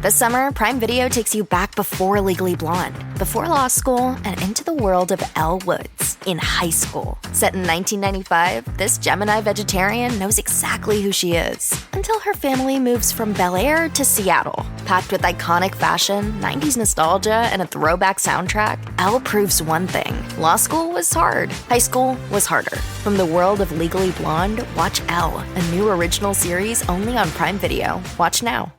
This summer, Prime Video takes you back before Legally Blonde, before law school, and into the world of Elle Woods in high school. Set in 1995, this Gemini vegetarian knows exactly who she is until her family moves from Bel Air to Seattle. Packed with iconic fashion, 90s nostalgia, and a throwback soundtrack, Elle proves one thing. Law school was hard. High school was harder. From the world of Legally Blonde, watch Elle, a new original series only on Prime Video. Watch now.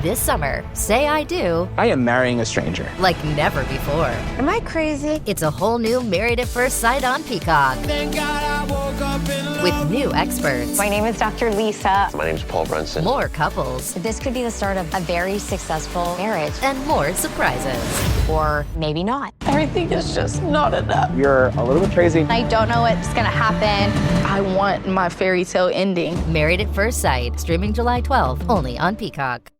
This summer, Say I Do I am marrying a stranger. like never before. Am I crazy? It's a whole new Married at First Sight on Peacock. Thank God I woke up in love. With new experts, My name is Dr. Lisa. My name's Paul Brunson. more couples, This could be the start of a very successful marriage. and more surprises. Or maybe not. Everything is just not enough. You're a little bit crazy. I don't know what's gonna happen. I want my fairy tale ending. Married at First Sight, streaming July 12th, only on Peacock.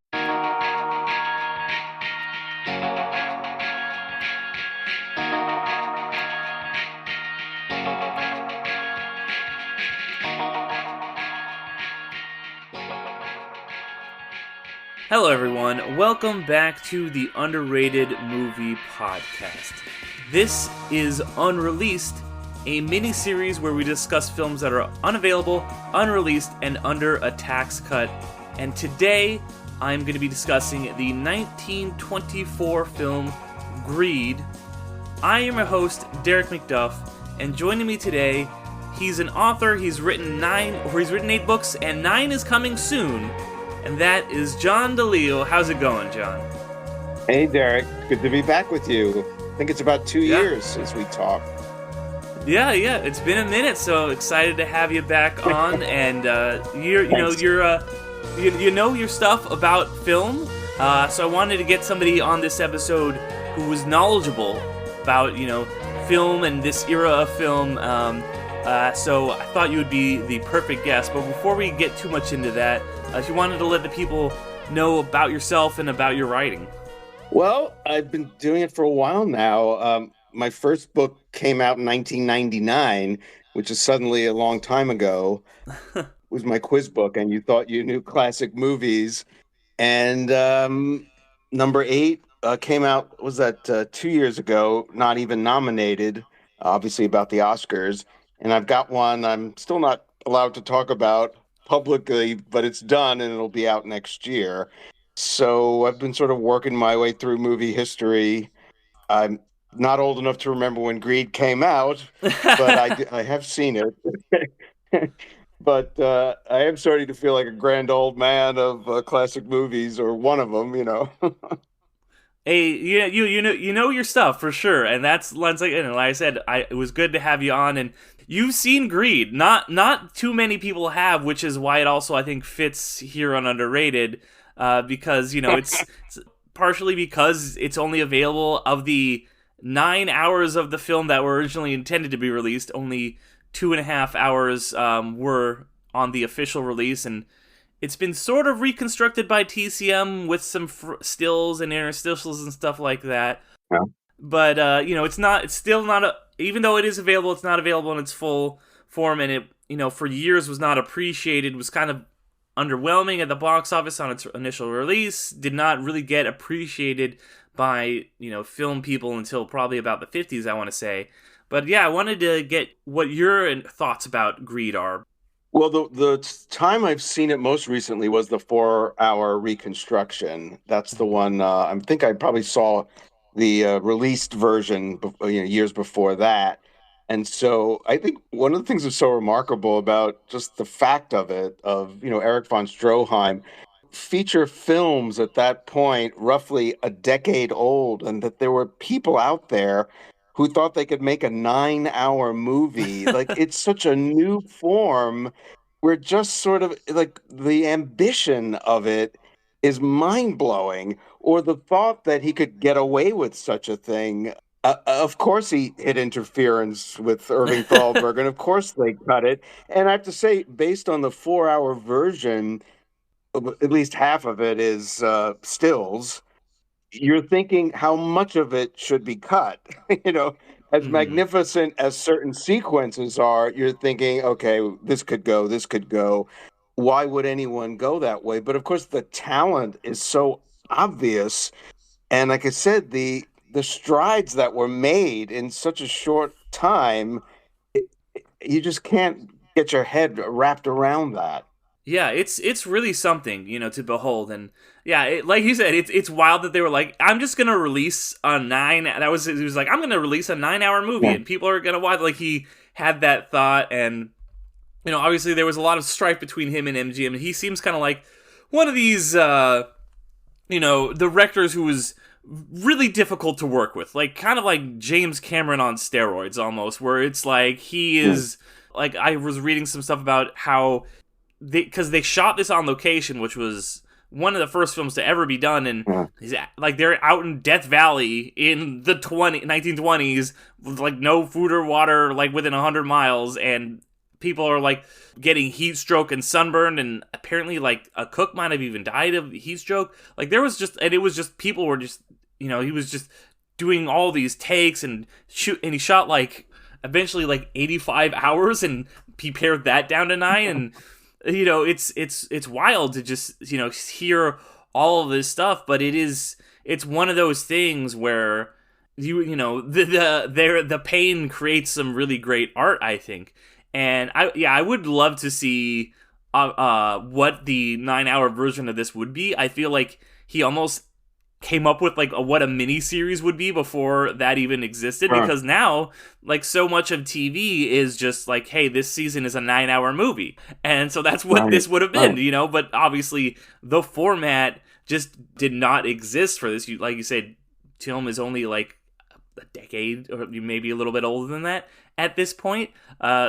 Hello everyone, welcome back to the Underrated Movie Podcast. This is Unreleased, a mini-series where we discuss films that are unavailable, unreleased, and under a tax cut. And today, I'm going to be discussing the 1924 film Greed. I am your host, Derek McDuff, and joining me today, he's an author, he's written 8 books, and 9 is coming soon. And that is John DiLeo. How's it going, John? Hey, Derek. Good to be back with you. I think it's about 2 years since we talked. Yeah. It's been a minute, so excited to have you back on. And you know your stuff about film. So I wanted to get somebody on this episode who was knowledgeable about film and this era of film. So I thought you would be the perfect guest. But before we get too much into that, if you wanted to let the people know about yourself and about your writing. Well, I've been doing it for a while now. My first book came out in 1999, which is suddenly a long time ago. It was my quiz book, and you thought you knew classic movies. And number 8 came out, was that 2 years ago, not even nominated, obviously about the Oscars. And I've got one I'm still not allowed to talk about publicly, but it's done and it'll be out next year. So I've been sort of working my way through movie history. I'm not old enough to remember when Greed came out, but I have seen it. But I am starting to feel like a grand old man of classic movies, or one of them, Hey, you know your stuff for sure, and like I said, it was good to have you on, and you've seen Greed. Not too many people have, which is why it also I think fits here on Underrated, because it's partially because it's only available of the 9 hours of the film that were originally intended to be released. Only 2.5 hours were on the official release, and it's been sort of reconstructed by TCM with some stills and interstitials and stuff like that. Yeah. But, it's still not even though it is available, it's not available in its full form. And it, for years was not appreciated, was kind of underwhelming at the box office on its initial release, did not really get appreciated by, film people until probably about the 50s, I want to say. But yeah, I wanted to get what your thoughts about Greed are. Well, the time I've seen it most recently was the 4-hour reconstruction. That's the one. I think I probably saw the released version, years before that. And so I think one of the things that's so remarkable about just the fact of it, of Erich von Stroheim, feature films at that point, roughly a decade old, and that there were people out there who thought they could make a 9-hour movie. Like, it's such a new form where just sort of like the ambition of it is mind-blowing, or the thought that he could get away with such a thing. Of course he hit interference with Irving Thalberg, and of course they cut it. And I have to say, based on the 4-hour version, at least half of it is stills. You're thinking how much of it should be cut. As magnificent as certain sequences are, you're thinking, okay, this could go. Why would anyone go that way? But of course, the talent is so obvious. And like I said, the strides that were made in such a short time, you just can't get your head wrapped around that. Yeah, it's really something, to behold. And yeah, like you said, it's wild that they were like, I'm just gonna release a he was like, I'm gonna release a 9-hour movie, Yeah. and people are gonna watch. Like, he had that thought, and obviously there was a lot of strife between him and MGM. And he seems kind of like one of these, directors who was really difficult to work with, like kind of like James Cameron on steroids almost, where it's like he is like, I was reading some stuff about how because they shot this on location, which was one of the first films to ever be done, and like they're out in Death Valley in the 1920s with like no food or water, like within 100 miles, and people are like getting heat stroke and sunburned, and apparently like a cook might have even died of heat stroke. Like there was just, and it was just, people were just, he was just doing all these takes and and he shot like eventually like 85 hours, and he pared that down to 9. And it's wild to just hear all of this stuff, but it's one of those things where the pain creates some really great art, I think. And I would love to see what the 9-hour version of this would be. I feel like he almost came up with like what a mini series would be before that even existed, because now like so much of TV is just like, hey, this season is a 9-hour movie, and so that's what this would have been, but obviously the format just did not exist for this. Like you said, film is only like a decade or maybe a little bit older than that at this point,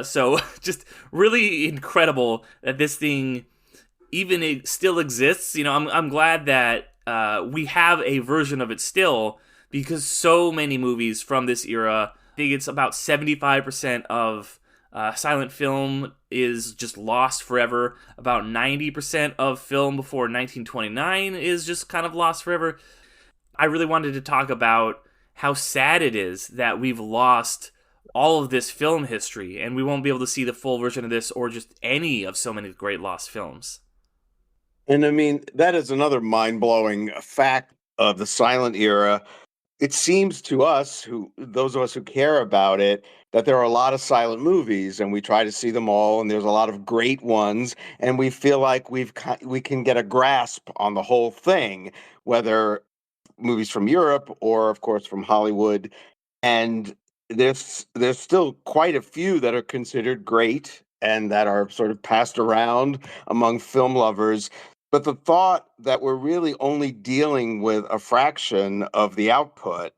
so just really incredible that this thing even still exists. I'm glad that we have a version of it still, because so many movies from this era, I think it's about 75% of silent film is just lost forever. About 90% of film before 1929 is just kind of lost forever. I really wanted to talk about how sad it is that we've lost all of this film history, and we won't be able to see the full version of this or just any of so many great lost films. And I mean, that is another mind-blowing fact of the silent era. It seems to us, those of us who care about it, that there are a lot of silent movies, and we try to see them all, and there's a lot of great ones, and we feel like we can get a grasp on the whole thing, whether movies from Europe or, of course, from Hollywood. And there's still quite a few that are considered great and that are sort of passed around among film lovers. But the thought that we're really only dealing with a fraction of the output,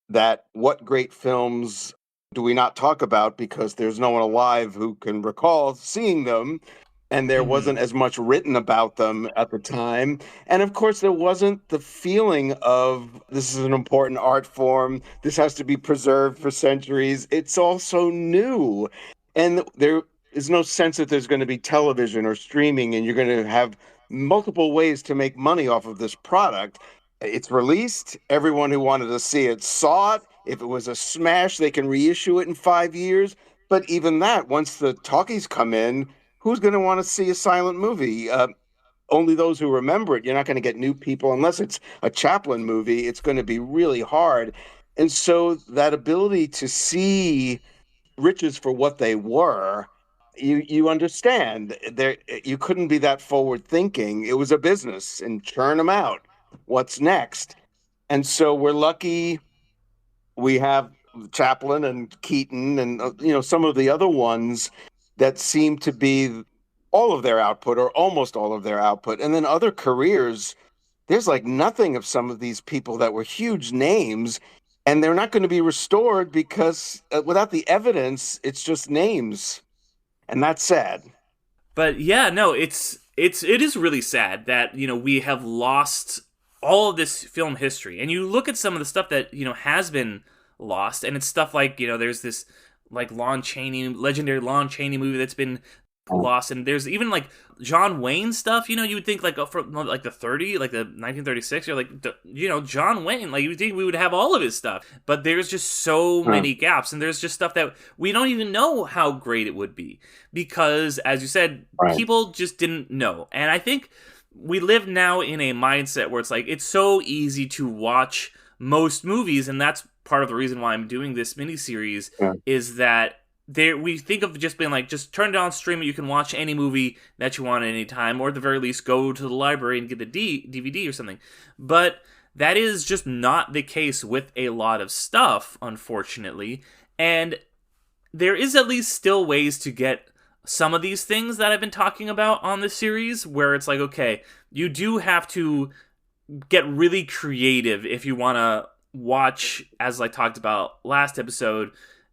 that what great films do we not talk about because there's no one alive who can recall seeing them, and there wasn't as much written about them at the time. And of course, there wasn't the feeling of this is an important art form, this has to be preserved for centuries. It's all so new. And there is no sense that there's going to be television or streaming and you're going to have multiple ways to make money off of this product. It's released. Everyone who wanted to see it saw it. If it was a smash, they can reissue it in 5 years. But even that, once the talkies come in, who's going to want to see a silent movie? Only those who remember it. You're not going to get new people unless it's a Chaplin movie. It's going to be really hard. And so that ability to see riches for what they were, you understand. You couldn't be that forward thinking. It was a business, and churn them out. What's next? And so we're lucky we have Chaplin and Keaton and some of the other ones that seem to be all of their output or almost all of their output. And then other careers, there's like nothing of some of these people that were huge names, and they're not going to be restored because without the evidence, it's just names. And that's sad. But yeah, no, it is really sad that, we have lost all of this film history. And you look at some of the stuff that, has been lost, and it's stuff like, there's this like legendary Lon Chaney movie that's been lost, and there's even like John Wayne stuff. You would think like from like the 1936, you're like, John Wayne, like you would think we would have all of his stuff, but there's just so many gaps, and there's just stuff that we don't even know how great it would be because, as you said, people just didn't know. And I think we live now in a mindset where it's like, it's so easy to watch most movies, and that's part of the reason why I'm doing this miniseries, is that we think of just being like, just turn it on, stream it, you can watch any movie that you want at any time, or at the very least, go to the library and get the DVD or something. But that is just not the case with a lot of stuff, unfortunately, and there is at least still ways to get some of these things that I've been talking about on this series, where it's like, okay, you do have to get really creative if you want to watch, as I talked about last episode,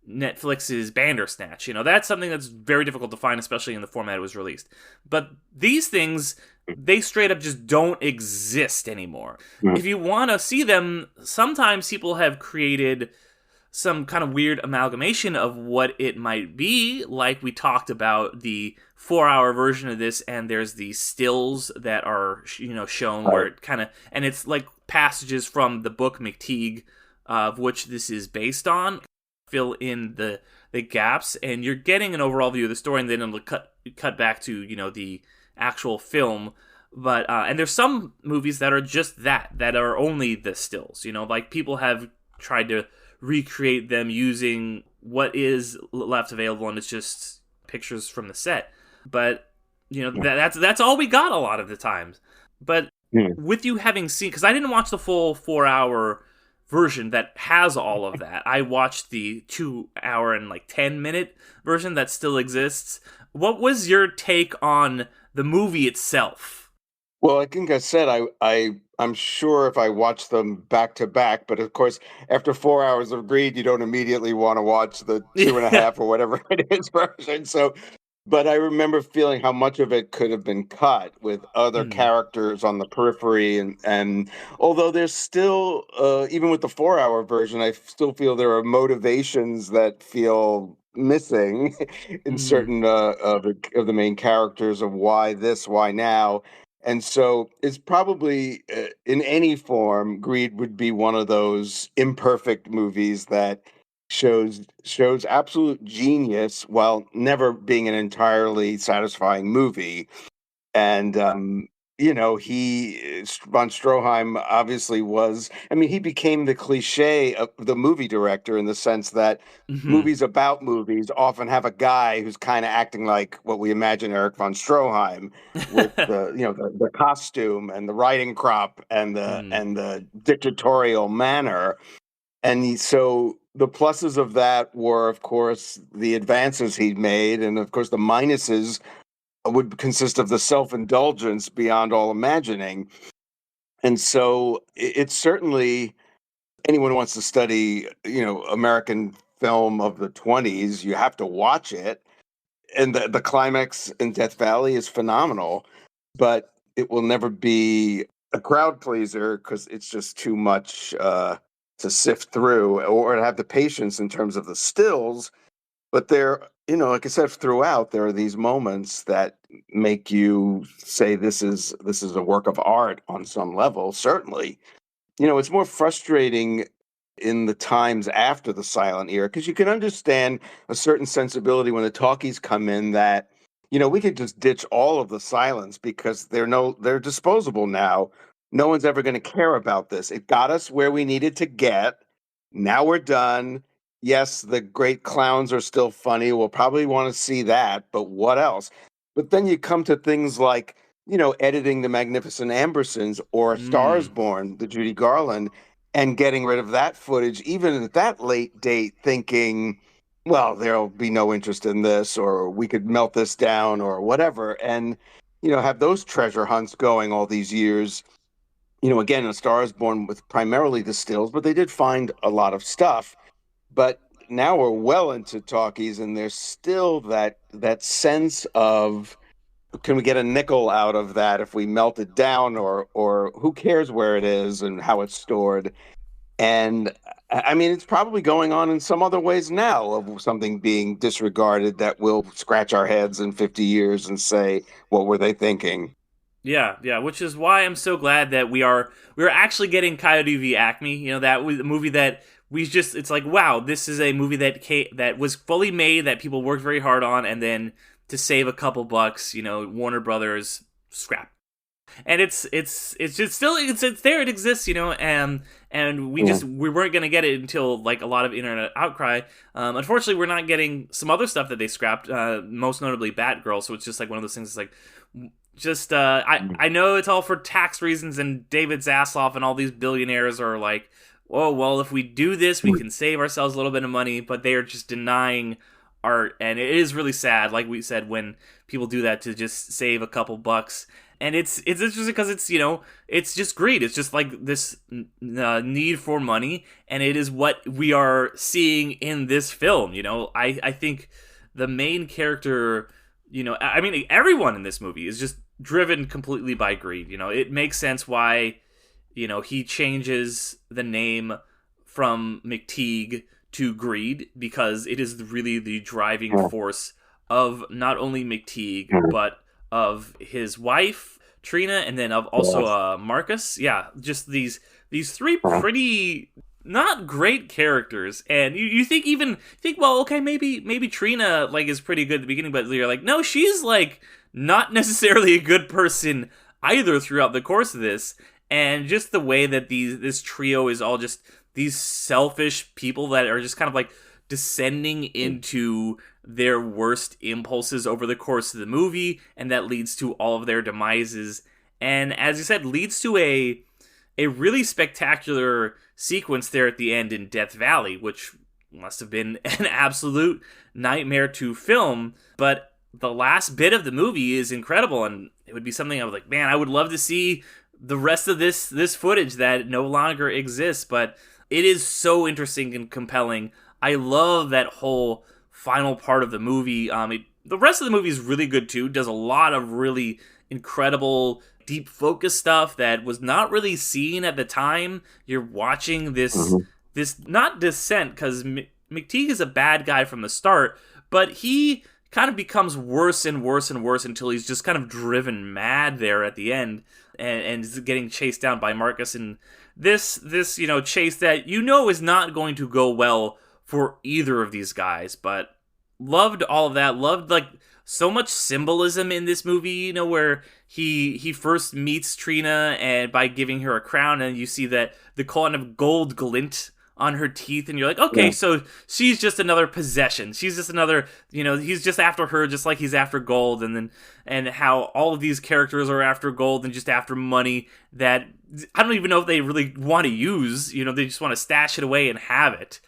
Netflix's Bandersnatch. That's something that's very difficult to find, especially in the format it was released. But these things, they straight up just don't exist anymore. If you want to see them, sometimes people have created some kind of weird amalgamation of what it might be, like we talked about the 4-hour version of this, and there's the stills that are shown where it kind of, and it's like passages from the book McTeague, of which this is based on, fill in the gaps, and you're getting an overall view of the story, and then it'll cut back to the actual film. But and there's some movies that are just that are only the stills. Like people have tried to recreate them using what is left available, and it's just pictures from the set. But that's all we got a lot of the times. But with you having seen, because I didn't watch the full 4-hour version that has all of that. I watched the 2-hour and 10-minute version that still exists. What was your take on the movie itself? Well, I think I said I'm sure if I watch them back to back, but of course, after 4 hours of Greed, you don't immediately want to watch the 2.5 or whatever it is version. So, but I remember feeling how much of it could have been cut with other characters on the periphery, and although there's still, even with the 4-hour version, I still feel there are motivations that feel missing in certain of the main characters of why this, why now. And so it's probably, in any form, Greed would be one of those imperfect movies that shows absolute genius while never being an entirely satisfying movie. And von Stroheim obviously was, he became the cliche of the movie director, in the sense that movies about movies often have a guy who's kind of acting like what we imagine Erich von Stroheim, with the costume and the riding crop and the dictatorial manner. And so the pluses of that were, of course, the advances he'd made, and of course the minuses would consist of the self-indulgence beyond all imagining. And so it's certainly, anyone who wants to study, American film of the 1920s, you have to watch it. And the climax in Death Valley is phenomenal, but it will never be a crowd pleaser because it's just too much to sift through, or to have the patience in terms of the stills. But there, like I said, throughout, there are these moments that make you say this is a work of art on some level. Certainly, it's more frustrating in the times after the silent era, because you can understand a certain sensibility when the talkies come in that, we could just ditch all of the silence because they're disposable now. No one's ever going to care about this. It got us where we needed to get. Now we're done. Yes, the great clowns are still funny. We'll probably want to see that, but what else? But then you come to things like, editing The Magnificent Ambersons or Stars Born, the Judy Garland, and getting rid of that footage, even at that late date, thinking, well, there'll be no interest in this, or we could melt this down, or whatever. And, have those treasure hunts going all these years. Again, A Star is Born with primarily the stills, but they did find a lot of stuff. But now we're well into talkies, and there's still that sense of, can we get a nickel out of that if we melt it down, or who cares where it is and how it's stored? And it's probably going on in some other ways now, of something being disregarded that will scratch our heads in 50 years and say, what were they thinking? Yeah, which is why I'm so glad that we're actually getting Coyote v. Acme. That was a movie that it's like, wow, this is a movie that was fully made, that people worked very hard on, and then to save a couple bucks, Warner Brothers scrap. And it's just still it's there, it exists, and we weren't gonna get it until like a lot of internet outcry. Unfortunately, we're not getting some other stuff that they scrapped, most notably Batgirl. So it's just like one of those things. It's like, just I know it's all for tax reasons, and David Zaslav and all these billionaires are like, oh well, if we do this, we can save ourselves a little bit of money, but they are just denying art, and it is really sad, like we said, when people do that to just save a couple bucks. And it's interesting because it's just greed. It's just like this need for money, and it is what we are seeing in this film. I think the main character, I mean, everyone in this movie is just driven completely by greed. It makes sense why, he changes the name from McTeague to greed, because it is really the driving force of not only McTeague, but of his wife, Trina, and then of also Marcus. Yeah, just these three pretty not great characters. And you think, well, okay, maybe Trina like is pretty good at the beginning, but you're like, no, she's like not necessarily a good person either throughout the course of this. And just the way that this trio is all just these selfish people that are just kind of like descending into their worst impulses over the course of the movie, and that leads to all of their demises. And as you said, leads to a really spectacular sequence there at the end in Death Valley, which must have been an absolute nightmare to film. But the last bit of the movie is incredible, and it would be something I was like, man, I would love to see the rest of this footage that no longer exists. But it is so interesting and compelling. I love that whole final part of the movie. The rest of the movie is really good too. Does a lot of really incredible deep focus stuff that was not really seen at the time. You're watching this not descent, because McTeague is a bad guy from the start, but he kind of becomes worse and worse and worse until he's just kind of driven mad there at the end, and is getting chased down by Marcus. And this chase that is not going to go well for either of these guys. But loved all of that. Loved like so much symbolism in this movie, where he first meets Trina and by giving her a crown, and you see that the kind of gold glint on her teeth, and you're like, okay, so she's just another possession. She's just another, he's just after her, just like he's after gold. And how all of these characters are after gold and just after money that I don't even know if they really want to use. They just want to stash it away and have it.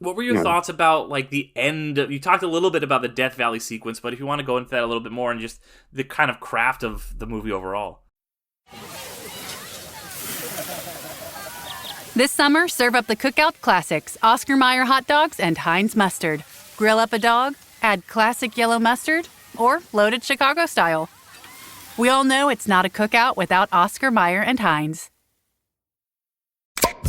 What were your thoughts about like the end? You talked a little bit about the Death Valley sequence, but if you want to go into that a little bit more and just the kind of craft of the movie overall. This summer, serve up the Cookout Classics, Oscar Mayer hot dogs and Heinz mustard. Grill up a dog, add classic yellow mustard, or loaded Chicago style. We all know it's not a cookout without Oscar Mayer and Heinz.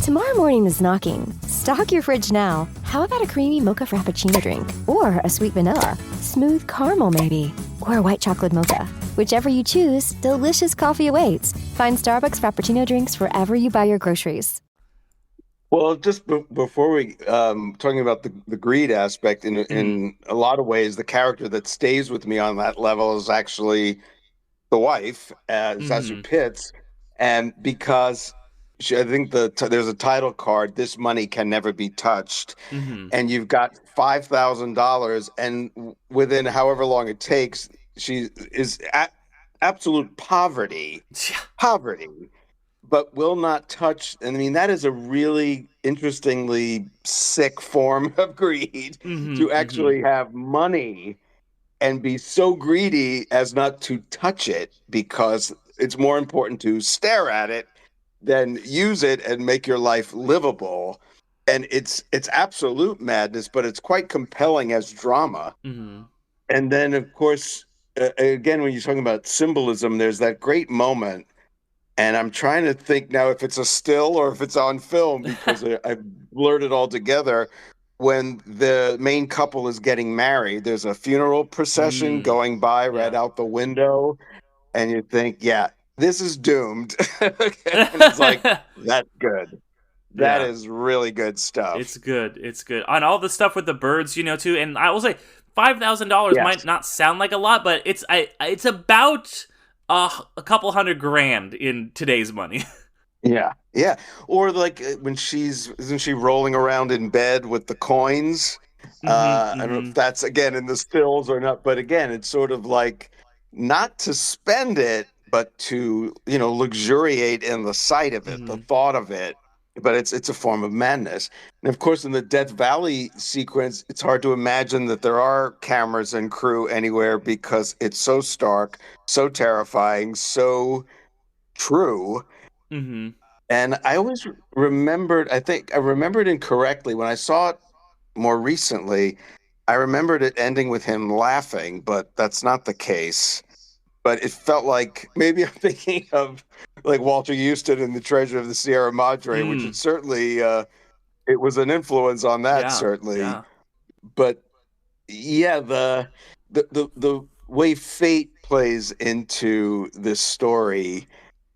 Tomorrow morning is knocking. Stock your fridge now. How about a creamy mocha frappuccino drink? Or a sweet vanilla? Smooth caramel, maybe? Or a white chocolate mocha? Whichever you choose, delicious coffee awaits. Find Starbucks Frappuccino drinks wherever you buy your groceries. Well, just before we talking about the greed aspect, in a lot of ways, the character that stays with me on that level is actually the wife, Zazu Pitts, and because I think there's a title card, "This money can never be touched," and you've got $5,000, and within however long it takes, she is at absolute poverty, but will not touch. And I mean, that is a really interestingly sick form of greed, to actually have money and be so greedy as not to touch it, because it's more important to stare at it than use it and make your life livable. And it's absolute madness, but it's quite compelling as drama. And then, of course, again, when you're talking about symbolism, there's that great moment. And I'm trying to think now if it's a still or if it's on film, because I blurred it all together. When the main couple is getting married, there's a funeral procession going by right out the window. And you think, yeah, this is doomed. And it's like, that's good. That is really good stuff. It's good. It's good. On all the stuff with the birds, too. And I will say $5,000 might not sound like a lot, but it's about a couple $100,000 in today's money. Yeah, yeah. Or like when isn't she rolling around in bed with the coins? I don't know if that's again in the stills or not, but again, it's sort of like not to spend it, but to luxuriate in the sight of it, the thought of it. But it's a form of madness. And of course, in the Death Valley sequence, it's hard to imagine that there are cameras and crew anywhere because it's so stark, so terrifying, so true. Mm-hmm. And I always remembered, I think I remembered incorrectly when I saw it more recently. I remembered it ending with him laughing, but that's not the case. But it felt like maybe I'm thinking of like Walter Houston in The Treasure of the Sierra Madre, which it certainly it was an influence on that, certainly. Yeah. But yeah, the way fate plays into this story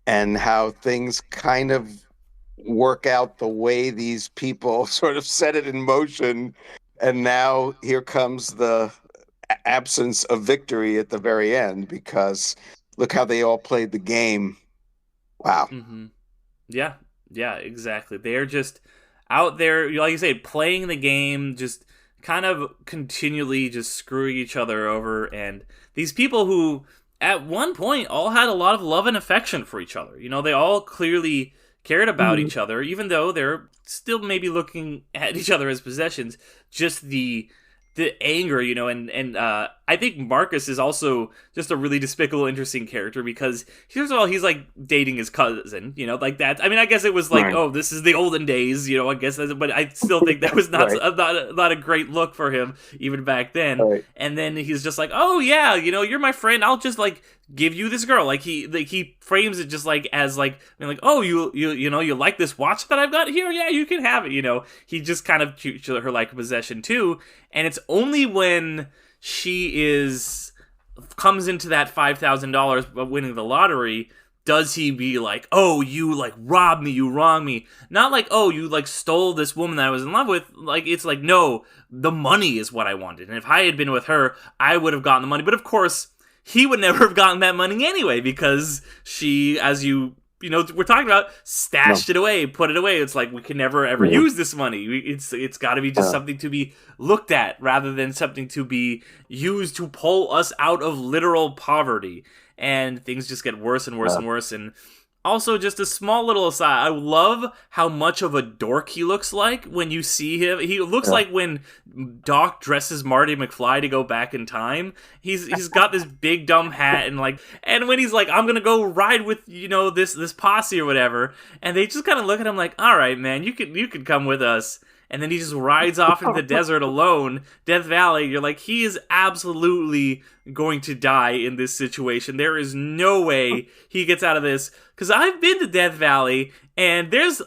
and how things kind of work out the way these people sort of set it in motion. And now here comes the absence of victory at the very end, because look how they all played the game. Wow. Mm-hmm. Yeah, exactly. They're just out there, like you say, playing the game, just kind of continually just screwing each other over. And these people who at one point all had a lot of love and affection for each other. They all clearly cared about each other, even though they're still maybe looking at each other as possessions. Just the anger, and I think Marcus is also just a really despicable, interesting character, because first of all, he's like dating his cousin, like that. I mean, I guess it was like, oh, this is the olden days, I guess, but I still think that was not not a great look for him even back then. And then he's just like, oh yeah, you're my friend. I'll just like give you this girl. Like he frames it just like as like, oh, you like this watch that I've got here? Yeah, you can have it. He just kind of treats her like a possession too. And it's only when she comes into that $5,000 of winning the lottery does he be like, oh, you like robbed me, you wronged me. Not like, oh, you like stole this woman that I was in love with. Like, it's like, no, the money is what I wanted. And if I had been with her, I would have gotten the money. But of course, he would never have gotten that money anyway, because she, as we're talking about, stashed it away, put it away. It's like, we can never ever use this money. It's got to be just something to be looked at rather than something to be used to pull us out of literal poverty. And things just get worse and worse and worse. And also, just a small little aside, I love how much of a dork he looks like when you see him. He looks like when Doc dresses Marty McFly to go back in time. He's got this big dumb hat, and when he's like, I'm gonna go ride with this posse or whatever, and they just kind of look at him like, all right, man, you could come with us. And then he just rides off into the desert alone, Death Valley. You're like, he is absolutely going to die in this situation. There is no way he gets out of this. Because I've been to Death Valley, and there's...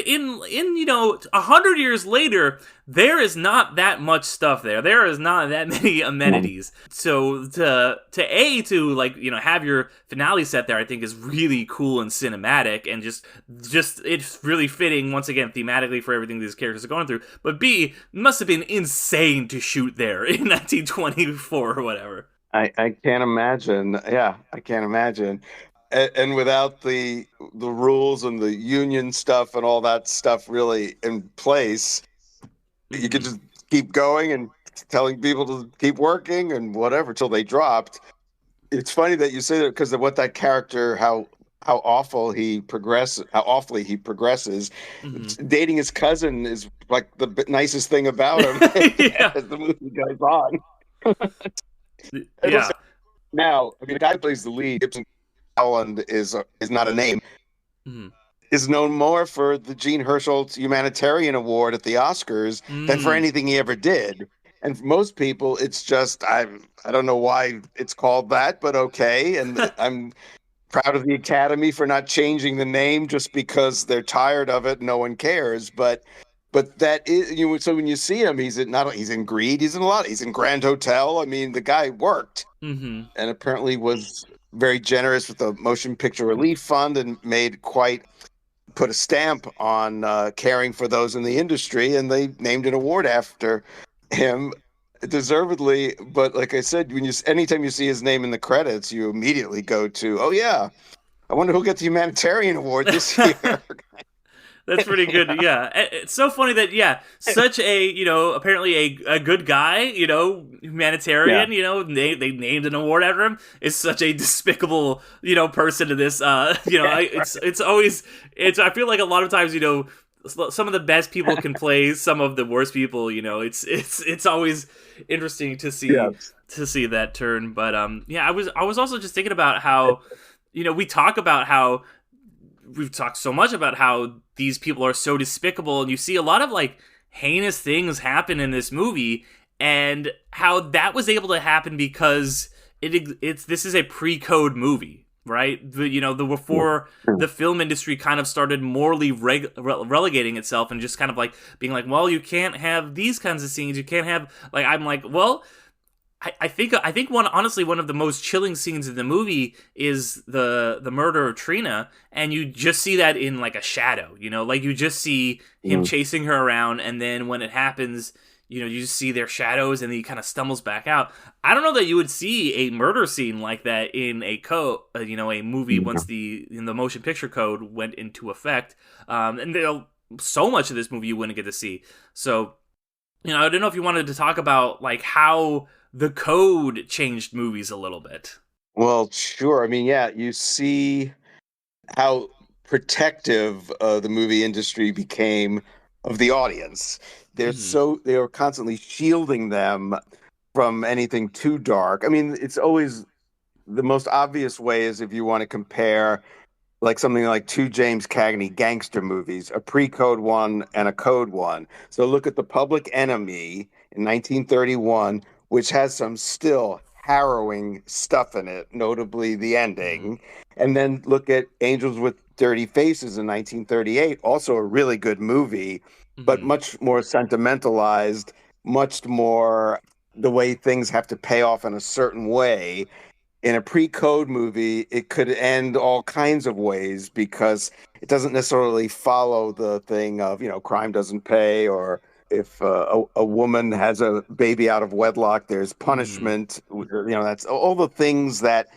In 100 years later, there is not that much stuff there. There is not that many amenities. So to have your finale set there, I think is really cool and cinematic, and just it's really fitting once again thematically for everything these characters are going through. But B, it must have been insane to shoot there in 1924 or whatever. I can't imagine. Yeah, I can't imagine. And without the rules and the union stuff and all that stuff really in place, you could just keep going and telling people to keep working and whatever till they dropped. It's funny that you say that, because of what that character, how awfully he progresses. Mm-hmm. Dating his cousin is like the nicest thing about him as the movie goes on. Yeah. Now, I mean, the guy who plays the lead, Gibson Howland, is not a name. Mm-hmm. Is known more for the Gene Herschel Humanitarian Award at the Oscars than for anything he ever did. And for most people, it's just, I don't know why it's called that, but okay. And I'm proud of the Academy for not changing the name just because they're tired of it. No one cares. But that is, so when you see him, he's in Greed, he's in a lot. He's in Grand Hotel. I mean, the guy worked and apparently was very generous with the Motion Picture Relief Fund and put a stamp on caring for those in the industry, and they named an award after him. deservedly. But like I said, anytime you see his name in the credits, you immediately go to, oh yeah, I wonder who'll get the humanitarian award this year. That's pretty good. Yeah. It's so funny that, such a, apparently a good guy, humanitarian, they named an award after him, is such a despicable, person to this, it's always, I feel like a lot of times, some of the best people can play some of the worst people, it's always interesting to see, to see that turn. But, I was also just thinking about how, we talk about how, we've talked so much about how these people are so despicable, and you see a lot of like heinous things happen in this movie, and how that was able to happen because this is a pre-code movie, right? Before the film industry kind of started morally relegating itself and just kind of like being like, well, you can't have these kinds of scenes, you can't have like, I'm like, well, I think one of the most chilling scenes in the movie is the murder of Trina, and you just see that in like a shadow, like you just see him chasing her around, and then when it happens, you just see their shadows, and then he kind of stumbles back out. I don't know that you would see a murder scene like that in a a movie once the motion picture code went into effect, and so much of this movie you wouldn't get to see. So, I don't know if you wanted to talk about like how the code changed movies a little bit. Well, sure. I mean, you see how protective the movie industry became of the audience. They were constantly shielding them from anything too dark. I mean, it's always the most obvious way is if you want to compare like something like two James Cagney gangster movies, a pre-code one and a code one. So look at The Public Enemy in 1931, which has some still harrowing stuff in it, notably the ending. And then look at Angels with Dirty Faces in 1938, also a really good movie, but much more sentimentalized, much more the way things have to pay off in a certain way. In a pre-code movie, it could end all kinds of ways because it doesn't necessarily follow the thing of, crime doesn't pay, or if a woman has a baby out of wedlock, there's punishment. That's all the things that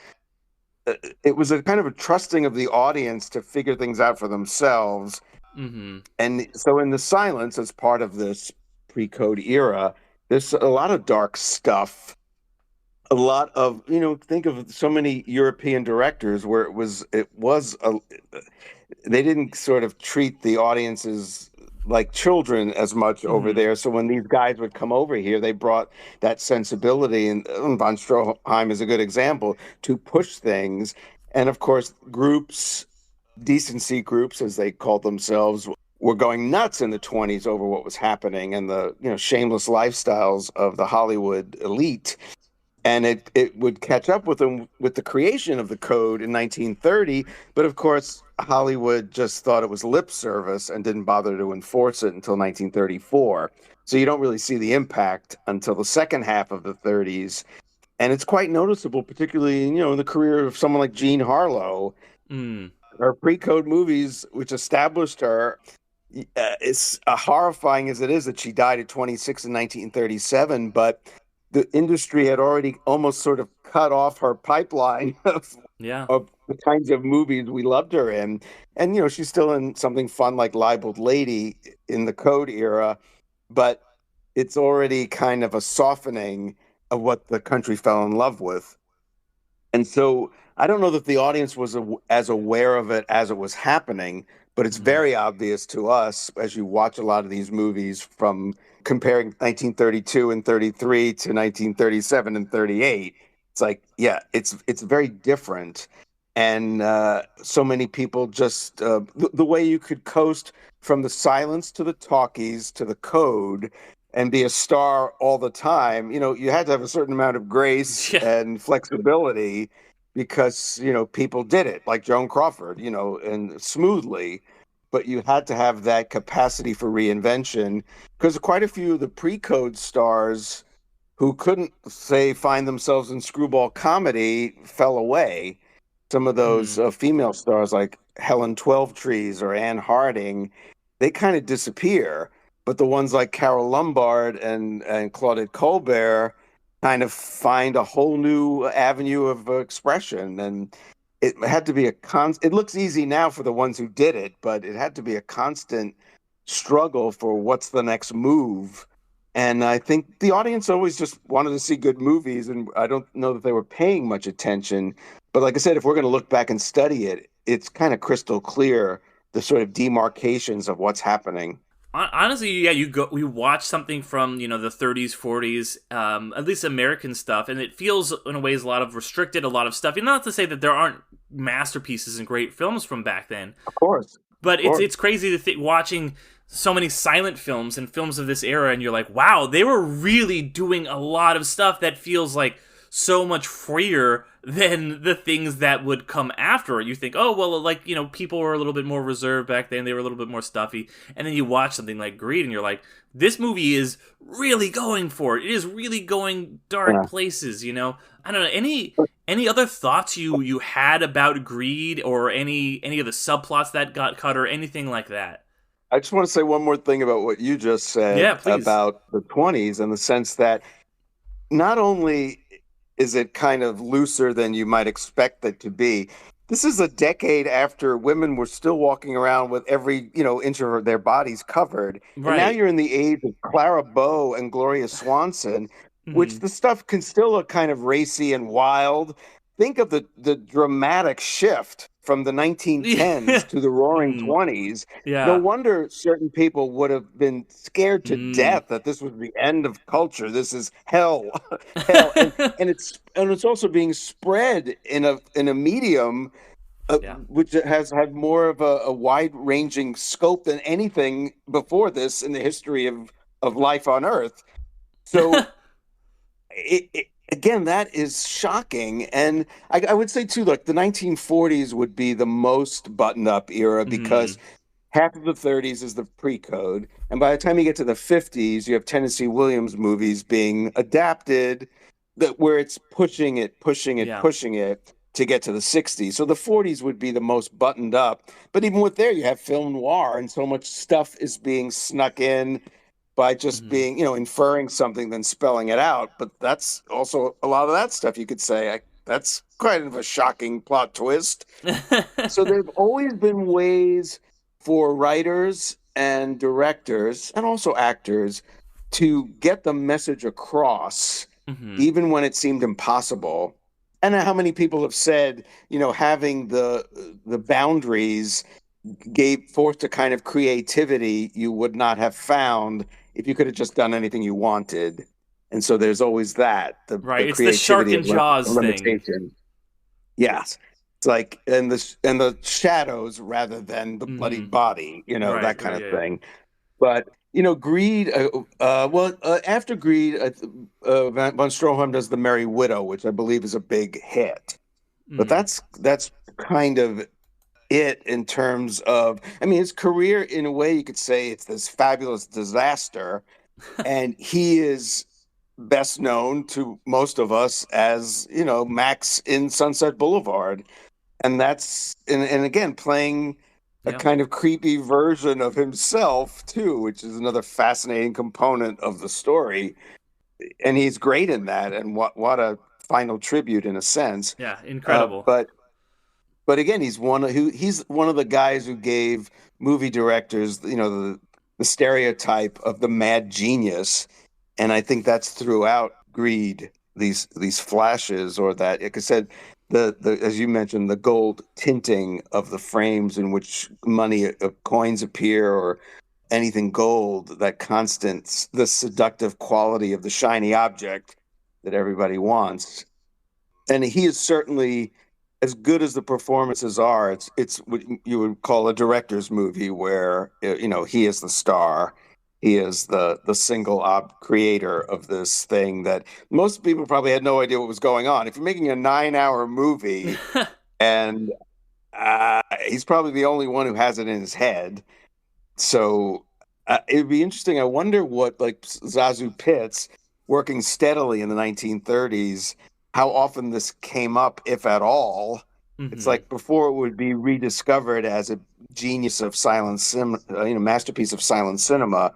it was a kind of a trusting of the audience to figure things out for themselves. And so in The Silence, as part of this pre-code era, there's a lot of dark stuff. A lot of, think of so many European directors where they didn't sort of treat the audiences like children as much over there. So when these guys would come over here, they brought that sensibility, and von Stroheim is a good example, to push things. And of course, groups, decency groups, as they called themselves, were going nuts in the 20s over what was happening and the shameless lifestyles of the Hollywood elite. And it would catch up with them with the creation of the code in 1930. But of course, Hollywood just thought it was lip service and didn't bother to enforce it until 1934. So you don't really see the impact until the second half of the 30s. And it's quite noticeable, particularly, in the career of someone like Jean Harlow. Her pre-code movies, which established her, it's horrifying as it is that she died at 26 in 1937, but the industry had already almost sort of cut off her pipeline of the kinds of movies we loved her in. And, she's still in something fun like Libeled Lady in the code era, but it's already kind of a softening of what the country fell in love with. And so I don't know that the audience was as aware of it as it was happening, but it's very obvious to us as you watch a lot of these movies, from comparing 1932 and 33 to 1937 and 38. It's like, it's very different. And so many people just, the way you could coast from The Silence to the talkies to the code and be a star all the time, you had to have a certain amount of grace and flexibility, because, people did it, like Joan Crawford, and smoothly. But you had to have that capacity for reinvention, because quite a few of the pre-code stars who couldn't, say, find themselves in screwball comedy fell away. Some of those female stars like Helen Twelvetrees or Anne Harding, they kind of disappear. but the ones like Carole Lombard and Claudette Colbert kind of find a whole new avenue of expression. And it had to be it looks easy now for the ones who did it, but it had to be a constant struggle for what's the next move. And I think the audience always just wanted to see good movies, and I don't know that they were paying much attention. But like I said, if we're going to look back and study it, it's kind of crystal clear, the sort of demarcations of what's happening. Honestly, yeah, you watch something from, the 30s, 40s, at least American stuff, and it feels in a ways a lot of restricted, a lot of stuff. And not to say that there aren't masterpieces and great films from back then. Of course. But it's crazy to think, watching so many silent films and films of this era, and you're like, wow, they were really doing a lot of stuff that feels like so much freer than the things that would come after. You think, oh, well, like, people were a little bit more reserved back then, they were a little bit more stuffy, and then you watch something like Greed, and you're like, this movie is really going for it. It is really going dark places, I don't know, any other thoughts you had about Greed, or any of the subplots that got cut, or anything like that? I just want to say one more thing about what you just said about the 20s, in the sense that not only is it kind of looser than you might expect it to be, this is a decade after women were still walking around with every inch of their bodies covered. Right. And now you're in the age of Clara Bow and Gloria Swanson, which the stuff can still look kind of racy and wild. Think of the dramatic shift from the 1910s to the roaring 20s. Yeah. No wonder certain people would have been scared to death that this was the end of culture. This is hell. Hell. And it's also being spread in a medium which has had more of a wide-ranging scope than anything before this in the history of life on Earth. So again, that is shocking. And I would say, too, look, the 1940s would be the most buttoned-up era because half of the 30s is the pre-code. And by the time you get to the 50s, you have Tennessee Williams movies being adapted where it's pushing it to get to the 60s. So the 40s would be the most buttoned up. But even with there, you have film noir, and so much stuff is being snuck in by just being, inferring something, then spelling it out. But that's also a lot of that stuff you could say, that's kind of a shocking plot twist. So there've always been ways for writers and directors and also actors to get the message across, even when it seemed impossible. And how many people have said, having the boundaries forced a kind of creativity you would not have found if you could have just done anything you wanted. And so there's always that. It's the shark and Jaws thing. Yes. It's like, and the shadows rather than the bloody body, that kind of thing. But, Greed, after Greed, von Stroheim does The Merry Widow, which I believe is a big hit. But that's kind of it in terms of, his career, in a way you could say it's this fabulous disaster. And he is best known to most of us as, Max in Sunset Boulevard. And that's, and again, playing a kind of creepy version of himself too, which is another fascinating component of the story. And he's great in that. And what a final tribute in a sense. Yeah. Incredible. But again, he's one of the guys who gave movie directors, the stereotype of the mad genius, and I think that's throughout Greed. These flashes, or that, like I said, the as you mentioned, the gold tinting of the frames in which coins appear, or anything gold. That constant, the seductive quality of the shiny object that everybody wants, and he is certainly. As good as the performances are, it's what you would call a director's movie, where he is the star, he is the single creator of this thing that most people probably had no idea what was going on. If you're making a 9-hour movie, and he's probably the only one who has it in his head, so it'd be interesting. I wonder what, like Zazu Pitts, working steadily in the 1930s. How often this came up, if at all. It's like before it would be rediscovered as a genius of silent cinema, masterpiece of silent cinema.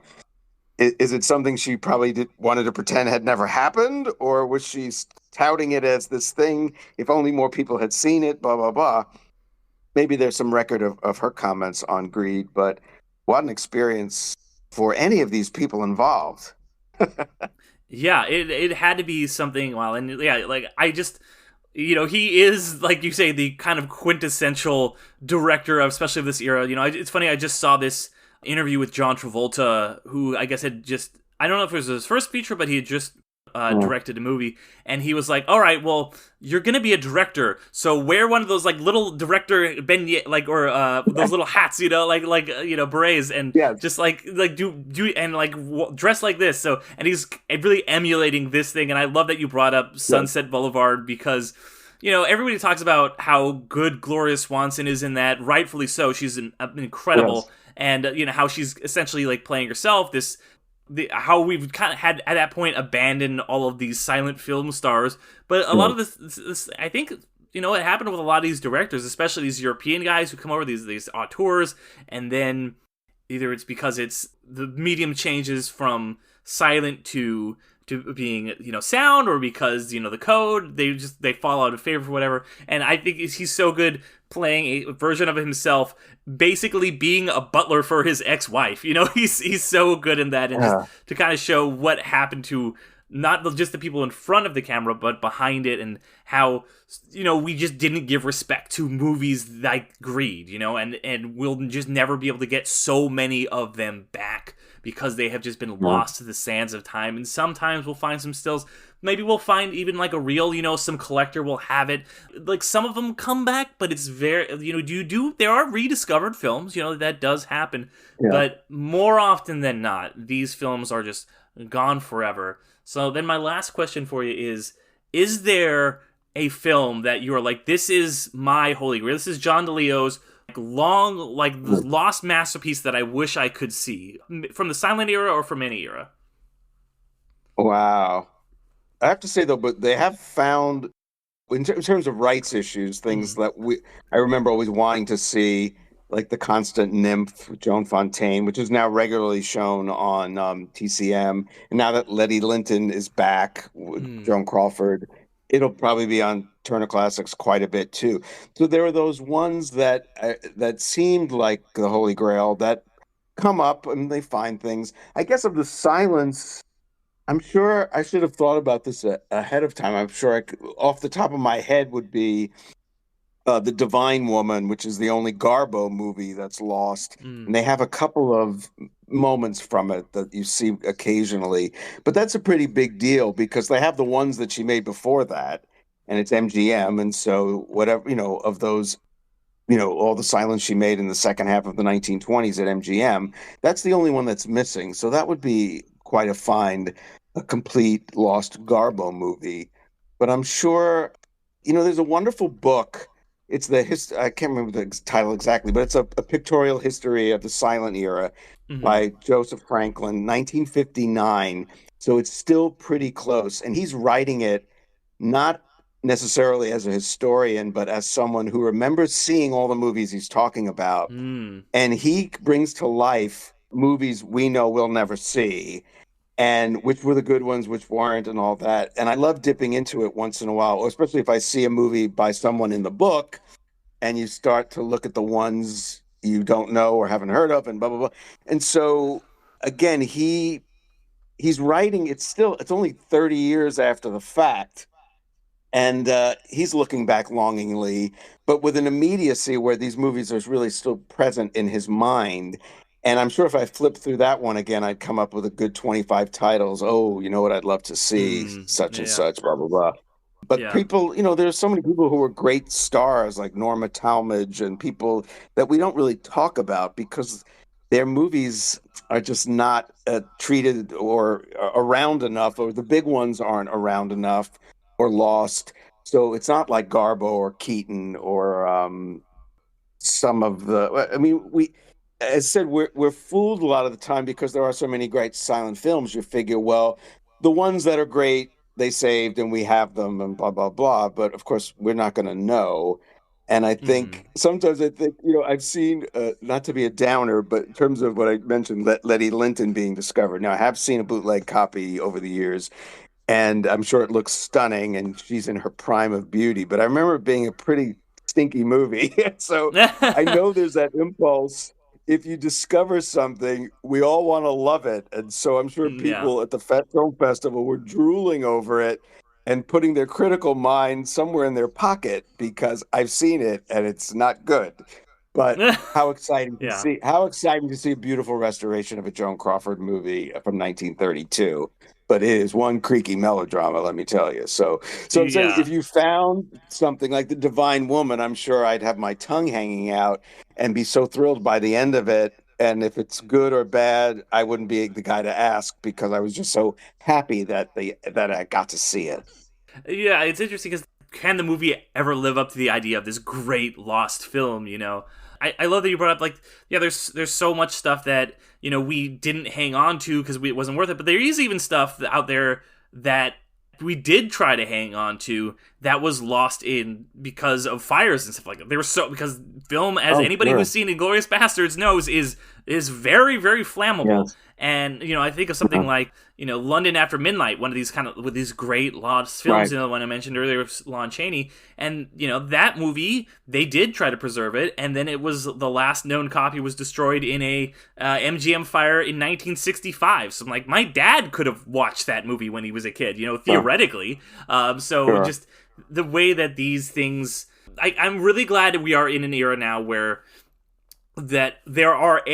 Is it something she probably wanted to pretend had never happened, or was she touting it as this thing? If only more people had seen it, blah blah blah. Maybe there's some record of her comments on greed, but what an experience for any of these people involved. Yeah, it had to be something. Well, and yeah, like I just, he is, like you say, the kind of quintessential director of, especially of this era. It's funny. I just saw this interview with John Travolta, who I guess had just, I don't know if it was his first feature, but he had just directed a movie, and he was like, all right, well, you're gonna be a director, so wear one of those like little director beignet, like, or those little hats, berets, and just like do and like dress like this. So, and he's really emulating this thing, and I love that you brought up Sunset Boulevard, because everybody talks about how good Gloria Swanson is in that, rightfully so. She's incredible. And how she's essentially like playing herself, how we've kind of had at that point abandoned all of these silent film stars. But a lot of this, I think, it happened with a lot of these directors, especially these European guys who come over, these auteurs, and then either it's because it's the medium changes from silent to being sound, or because the code, they fall out of favor for whatever. And I think he's so good playing a version of himself, basically being a butler for his ex-wife. He's so good in that, and just to kind of show what happened to not just the people in front of the camera, but behind it, and how we just didn't give respect to movies like Greed, and we'll just never be able to get so many of them back, because they have just been lost to the sands of time. And sometimes we'll find some stills. Maybe we'll find even like a reel, some collector will have it. Like some of them come back, but it's very, there are rediscovered films, that does happen. Yeah. But more often than not, these films are just gone forever. So then my last question for you is there a film that you're like, this is my holy grail? This is John DiLeo's lost masterpiece that I wish I could see, from the silent era or from any era? Wow. I have to say, though, but they have found, in terms of rights issues, things that I remember always wanting to see, like The Constant Nymph with Joan Fontaine, which is now regularly shown on TCM. And now that Letty Linton is back with Joan Crawford, it'll probably be on Turner Classics quite a bit too. So there are those ones that seemed like the Holy Grail that come up and they find things. I guess of the silence, I'm sure I should have thought about this ahead of time. I'm sure off the top of my head would be The Divine Woman, which is the only Garbo movie that's lost. And they have a couple of moments from it that you see occasionally. But that's a pretty big deal, because they have the ones that she made before that, and it's MGM. And so whatever, of those, all the silence she made in the second half of the 1920s at MGM, that's the only one that's missing. So that would be quite a find, a complete lost Garbo movie. But I'm sure, there's a wonderful book. It's I can't remember the title exactly, but it's a pictorial history of the silent era by Joseph Franklin, 1959. So it's still pretty close. And he's writing it not necessarily as a historian, but as someone who remembers seeing all the movies he's talking about. And he brings to life movies we know we'll never see, and which were the good ones, which weren't, and all that. And I love dipping into it once in a while, especially if I see a movie by someone in the book and you start to look at the ones you don't know or haven't heard of, and blah, blah, blah. And so, again, he's writing, it's only 30 years after the fact. And he's looking back longingly, but with an immediacy where these movies are really still present in his mind. And I'm sure if I flipped through that one again, I'd come up with a good 25 titles. Oh, you know what I'd love to see? Such and such, blah, blah, blah. But people, there's so many people who were great stars like Norma Talmadge and people that we don't really talk about because their movies are just not treated or around enough, or the big ones aren't around enough or lost. So it's not like Garbo or Keaton or some of the, as I said, we're fooled a lot of the time because there are so many great silent films. You figure, well, the ones that are great, they saved and we have them and blah, blah, blah. But of course, we're not going to know. And I Hmm. think sometimes I think, I've seen, not to be a downer, but in terms of what I mentioned, Letty Linton being discovered. Now, I have seen a bootleg copy over the years, and I'm sure it looks stunning, and she's in her prime of beauty. But I remember it being a pretty stinky movie. So I know there's that impulse. If you discover something, we all want to love it. And so I'm sure Yeah. people at the film festival were drooling over it and putting their critical mind somewhere in their pocket because I've seen it and it's not good. But Yeah. how exciting to see a beautiful restoration of a Joan Crawford movie from 1932. But it is one creaky melodrama, let me tell you. So I'm saying, if Yeah. you found something like The Divine Woman, I'm sure I'd have my tongue hanging out and be so thrilled by the end of it. And if it's good or bad, I wouldn't be the guy to ask because I was just so happy that I got to see it. Yeah, it's interesting because can the movie ever live up to the idea of this great lost film? I love that you brought up like yeah, there's so much stuff that we didn't hang on to because it wasn't worth it, but there is even stuff out there that we did try to hang on to that was lost in because of fires and stuff like that. They were so because film, as Oh, anybody sure. who's seen Inglorious Bastards knows, is very very flammable. Yes. And I think of something Uh-huh. like London After Midnight, one of these kind of with these great lost films. Right. The one I mentioned earlier with Lon Chaney, and that movie they did try to preserve it, and then it was the last known copy was destroyed in a MGM fire in 1965. So I'm like, my dad could have watched that movie when he was a kid, Sure. theoretically. So Sure. just the way that these things, I'm really glad that we are in an era now where that there are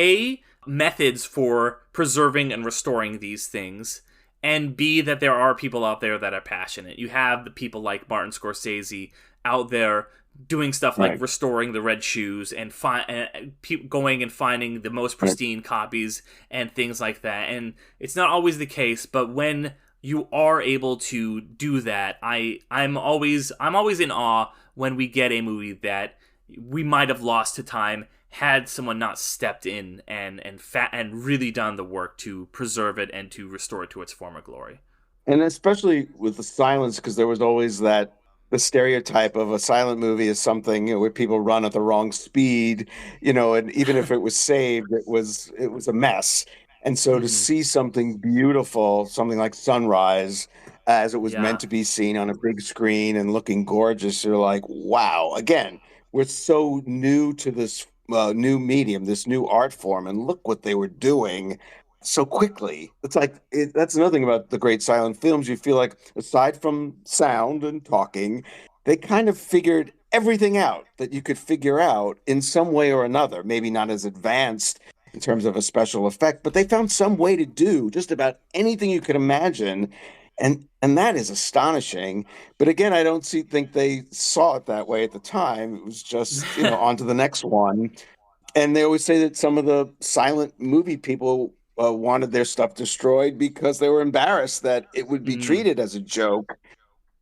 methods for preserving and restoring these things, and B, that there are people out there that are passionate. You have the people like Martin Scorsese out there doing stuff like Right. restoring the red shoes and going and finding the most Right. pristine copies and things like that. And it's not always the case, but when you are able to do that, I'm always in awe when we get a movie that we might have lost to time had someone not stepped in and really done the work to preserve it and to restore it to its former glory. And especially with the silence, because there was always the stereotype of a silent movie is something where people run at the wrong speed, and even if it was saved, it was a mess. And so to Hmm. see something beautiful, something like Sunrise, as it was meant Yeah. to be seen on a big screen and looking gorgeous, you're like, wow. Again, we're so new to this new medium, this new art form, and look what they were doing so quickly. It's like that's another thing about the great silent films. You feel like, aside from sound and talking, they kind of figured everything out that you could figure out in some way or another. Maybe not as advanced in terms of a special effect, but they found some way to do just about anything you could imagine. And that is astonishing. But again, I don't think they saw it that way at the time. It was just, on to the next one. And they always say that some of the silent movie people wanted their stuff destroyed because they were embarrassed that it would be Mm. treated as a joke.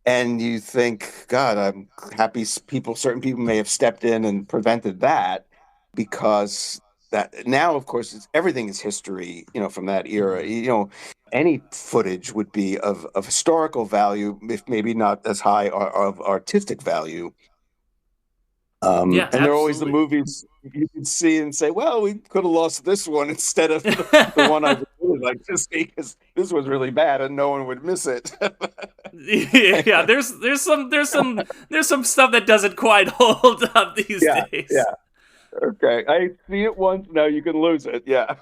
And you think, God, I'm happy certain people may have stepped in and prevented that, because that now, of course, everything is history, from that era. Hmm. Any footage would be of historical value, if maybe not as high of artistic value. Yeah, And there are always the absolutely. movies you can see and say, well, we could have lost this one instead of the one I would really like to see, because this was really bad and no one would miss it. Yeah, there's some stuff that doesn't quite hold up these Yeah, days. yeah. Okay. I see it once, now you can lose it. Yeah.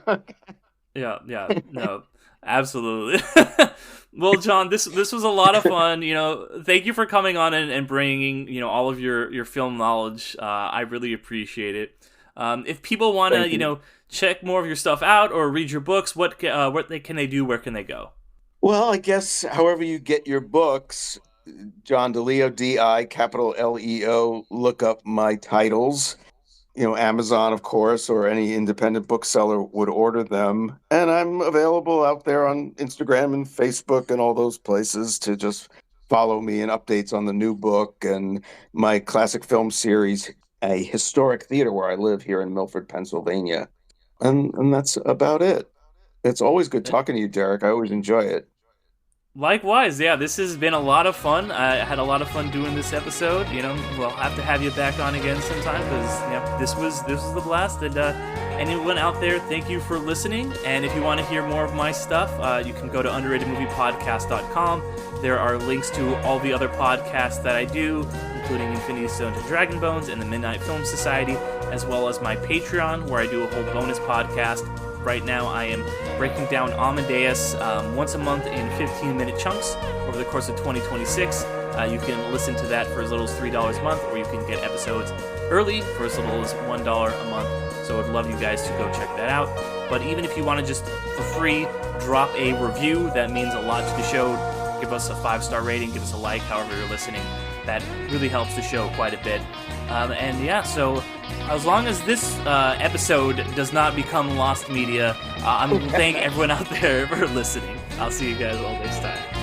Yeah, yeah, no, absolutely. Well, John, this was a lot of fun. Thank you for coming on and bringing all of your film knowledge. I really appreciate it. If people want to Thank you. check more of your stuff out or read your books, can they do? Where can they go? Well, I guess however you get your books, John DiLeo, DI, capital LEO, look up my titles. Amazon, of course, or any independent bookseller would order them. And I'm available out there on Instagram and Facebook and all those places to just follow me and updates on the new book and my classic film series, A Historic Theater Where I Live, here in Milford, Pennsylvania. And that's about it. It's always good talking to you, Derek. I always enjoy it. Likewise, yeah, this has been a lot of fun. I had a lot of fun doing this episode. We'll have to have you back on again sometime because this was the blast. And anyone out there, thank you for listening. And if you want to hear more of my stuff, you can go to underratedmoviepodcast.com. There are links to all the other podcasts that I do, including Infinity Stones and Dragon Bones and the Midnight Film Society, as well as my Patreon, where I do a whole bonus podcast. Right now, I am breaking down Amadeus once a month in 15-minute chunks over the course of 2026. You can listen to that for as little as $3 a month, or you can get episodes early for as little as $1 a month. So I'd love you guys to go check that out. But even if you want to just, for free, drop a review, that means a lot to the show. Give us a 5-star rating, give us a like, however you're listening. That really helps the show quite a bit. So as long as this episode does not become lost media, I'm going to thank everyone out there for listening. I'll see you guys all next time.